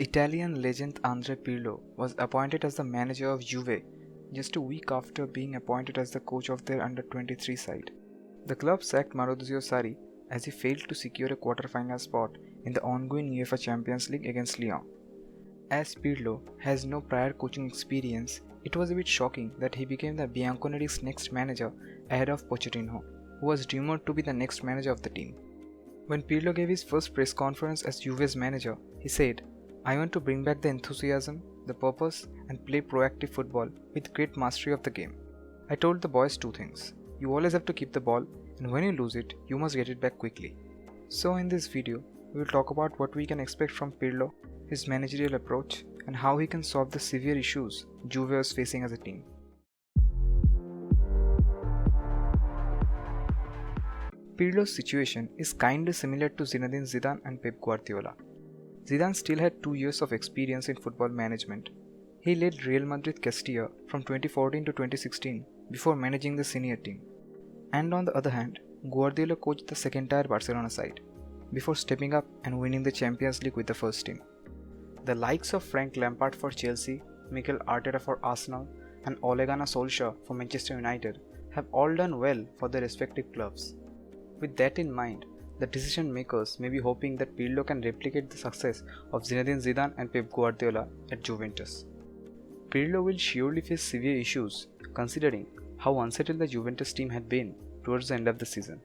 Italian legend Andrea Pirlo was appointed as the manager of Juve just a week after being appointed as the coach of their under-23 side. The club sacked Maurizio Sarri as he failed to secure a quarter-final spot in the ongoing UEFA Champions League against Lyon. As Pirlo has no prior coaching experience, it was a bit shocking that he became the Bianconeri's next manager ahead of Pochettino, who was rumored to be the next manager of the team. When Pirlo gave his first press conference as Juve's manager, he said, "I want to bring back the enthusiasm, the purpose, and play proactive football with great mastery of the game. I told the boys two things. You always have to keep the ball, and when you lose it, you must get it back quickly." So in this video, we will talk about what we can expect from Pirlo, his managerial approach, and how he can solve the severe issues Juve was facing as a team. Pirlo's situation is kinda similar to Zinedine Zidane and Pep Guardiola. Zidane still had 2 years of experience in football management. He led Real Madrid Castilla from 2014 to 2016 before managing the senior team. And on the other hand, Guardiola coached the second-tier Barcelona side before stepping up and winning the Champions League with the first team. The likes of Frank Lampard for Chelsea, Mikel Arteta for Arsenal, and Ole Gunnar Solskjaer for Manchester United have all done well for their respective clubs. With that in mind, the decision makers may be hoping that Pirlo can replicate the success of Zinedine Zidane and Pep Guardiola at Juventus. Pirlo will surely face severe issues considering how unsettled the Juventus team had been towards the end of the season.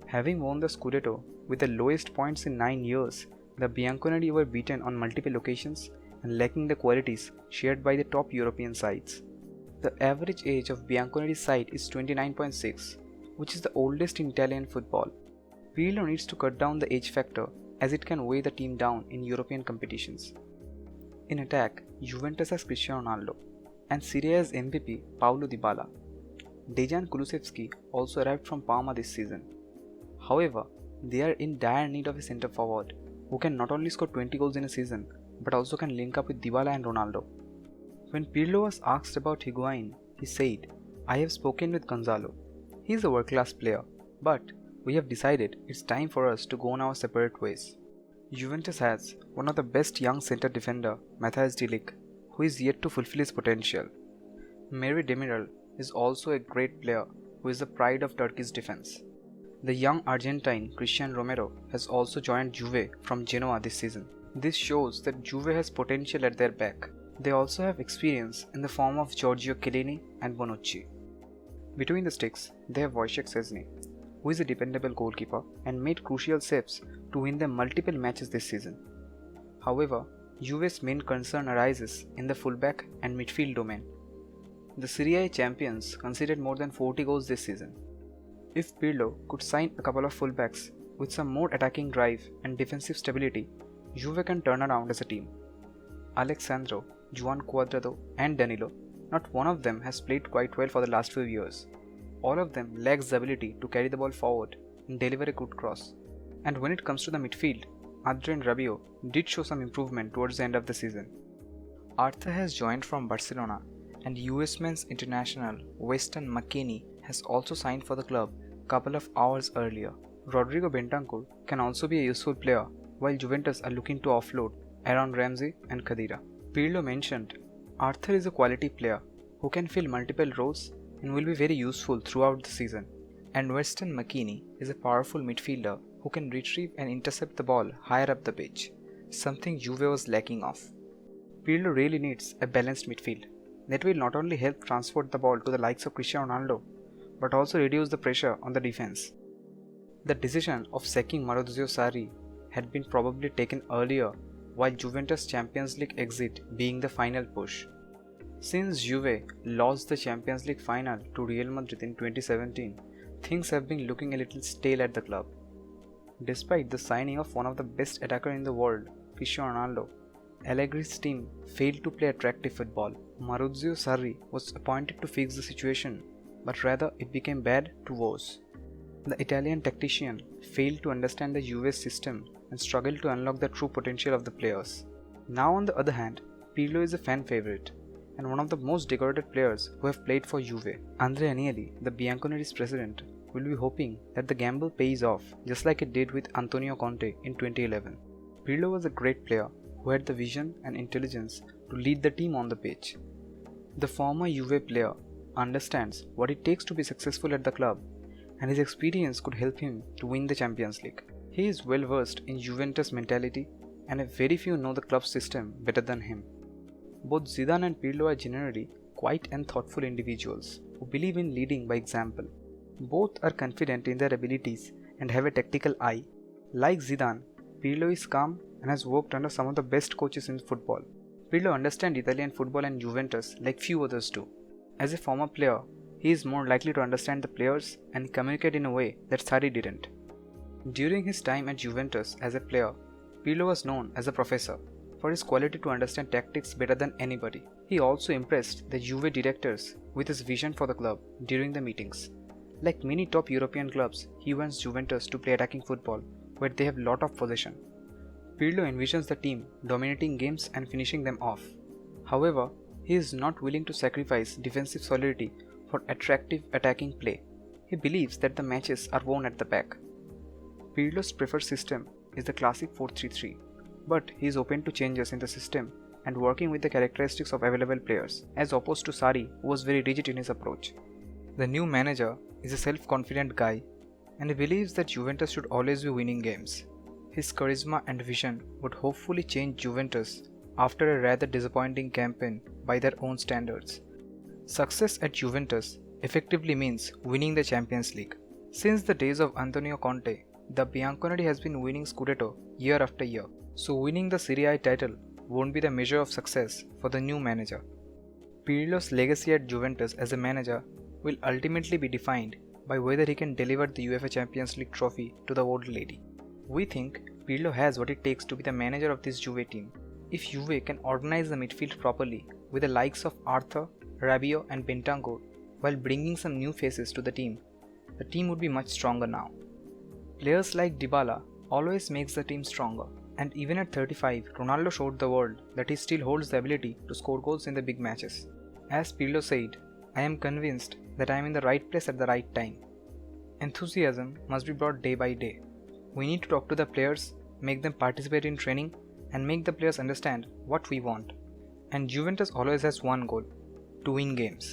Having won the Scudetto with the lowest points in 9 years, the Bianconeri were beaten on multiple occasions and lacking the qualities shared by the top European sides. The average age of Bianconeri's side is 29.6, which is the oldest in Italian football. Pirlo needs to cut down the age factor as it can weigh the team down in European competitions. In attack, Juventus has Cristiano Ronaldo and Serie A's MVP Paulo Dybala. Dejan Kulusevski also arrived from Parma this season. However, they are in dire need of a centre forward who can not only score 20 goals in a season but also can link up with Dybala and Ronaldo. When Pirlo was asked about Higuain, he said, "I have spoken with Gonzalo. He is a world-class player, but we have decided it's time for us to go on our separate ways." Juventus has one of the best young centre defender, Matthijs de Ligt, who is yet to fulfill his potential. Merih Demiral is also a great player who is the pride of Turkey's defense. The young Argentine Christian Romero has also joined Juve from Genoa this season. This shows that Juve has potential at their back. They also have experience in the form of Giorgio Chiellini and Bonucci. Between the sticks, they have Wojciech Szczesny, who is a dependable goalkeeper and made crucial saves to win them multiple matches this season. However, Juve's main concern arises in the fullback and midfield domain. The Serie A champions conceded more than 40 goals this season. If Pirlo could sign a couple of fullbacks with some more attacking drive and defensive stability, Juve can turn around as a team. Alex Sandro, Joan Cuadrado, and Danilo, not one of them has played quite well for the last few years. All of them lacks the ability to carry the ball forward and deliver a good cross. And when it comes to the midfield, Adrien Rabiot did show some improvement towards the end of the season. Arthur has joined from Barcelona, and US men's international Weston McKennie has also signed for the club a couple of hours earlier. Rodrigo Bentancur can also be a useful player, while Juventus are looking to offload Aaron Ramsey and Khedira. Pirlo mentioned, "Arthur is a quality player who can fill multiple roles and will be very useful throughout the season. And Weston McKennie is a powerful midfielder who can retrieve and intercept the ball higher up the pitch, something Juve was lacking of." Pirlo really needs a balanced midfield that will not only help transport the ball to the likes of Cristiano Ronaldo, but also reduce the pressure on the defense. The decision of sacking Maurizio Sarri had been probably taken earlier, while Juventus Champions League exit being the final push. Since Juve lost the Champions League final to Real Madrid in 2017, things have been looking a little stale at the club. Despite the signing of one of the best attackers in the world, Cristiano Ronaldo, Allegri's team failed to play attractive football. Maurizio Sarri was appointed to fix the situation, but rather it became bad to worse. The Italian tactician failed to understand the Juve's system and struggled to unlock the true potential of the players. Now on the other hand, Pirlo is a fan favorite and one of the most decorated players who have played for Juve. Andrea Agnelli, the Bianconeri's president, will be hoping that the gamble pays off just like it did with Antonio Conte in 2011. Pirlo was a great player who who had the vision and intelligence to lead the team on the pitch. The former Juve player understands what it takes to be successful at the club, and his experience could help him to win the Champions League. He is well versed in Juventus mentality, and very few know the club's system better than him. Both Zidane and Pirlo are generally quiet and thoughtful individuals who believe in leading by example. Both are confident in their abilities and have a tactical eye. Like Zidane, Pirlo is calm and has worked under some of the best coaches in football. Pirlo understands Italian football and Juventus like few others do. As a former player, he is more likely to understand the players and communicate in a way that Sarri didn't. During his time at Juventus as a player, Pirlo was known as a professor for his quality to understand tactics better than anybody. He also impressed the Juve directors with his vision for the club during the meetings. Like many top European clubs, he wants Juventus to play attacking football where they have lot of possession. Pirlo envisions the team dominating games and finishing them off. However, he is not willing to sacrifice defensive solidity for attractive attacking play. He believes that the matches are won at the back. Pirlo's preferred system is the classic 4-3-3, but he is open to changes in the system and working with the characteristics of available players, as opposed to Sarri, who was very rigid in his approach. The new manager is a self-confident guy, and he believes that Juventus should always be winning games. His charisma and vision would hopefully change Juventus after a rather disappointing campaign by their own standards. Success at Juventus effectively means winning the Champions League. Since the days of Antonio Conte, the Bianconeri has been winning Scudetto year after year, so winning the Serie A title won't be the measure of success for the new manager. Pirlo's legacy at Juventus as a manager will ultimately be defined by whether he can deliver the UEFA Champions League trophy to the old lady. We think Pirlo has what it takes to be the manager of this Juve team. If Juve can organize the midfield properly with the likes of Arthur, Rabiot and Bentancur while bringing some new faces to the team would be much stronger now. Players like Dybala always makes the team stronger, and even at 35, Ronaldo showed the world that he still holds the ability to score goals in the big matches. As Pirlo said, "I am convinced that I am in the right place at the right time." Enthusiasm must be brought day by day. We need to talk to the players, make them participate in training, and make the players understand what we want. And Juventus always has one goal: to win games.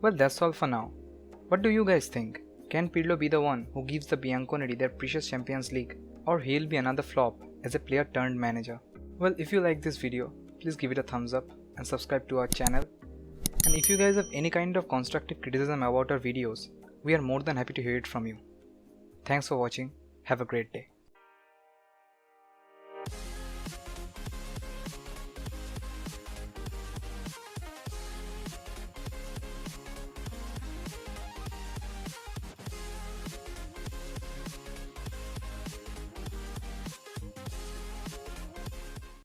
Well, that's all for now. What do you guys think? Can Pirlo be the one who gives the Bianconeri their precious Champions League, or he'll be another flop as a player turned manager? Well, if you like this video, please give it a thumbs up and subscribe to our channel. And if you guys have any kind of constructive criticism about our videos, we are more than happy to hear it from you. Thanks for watching. Have a great day.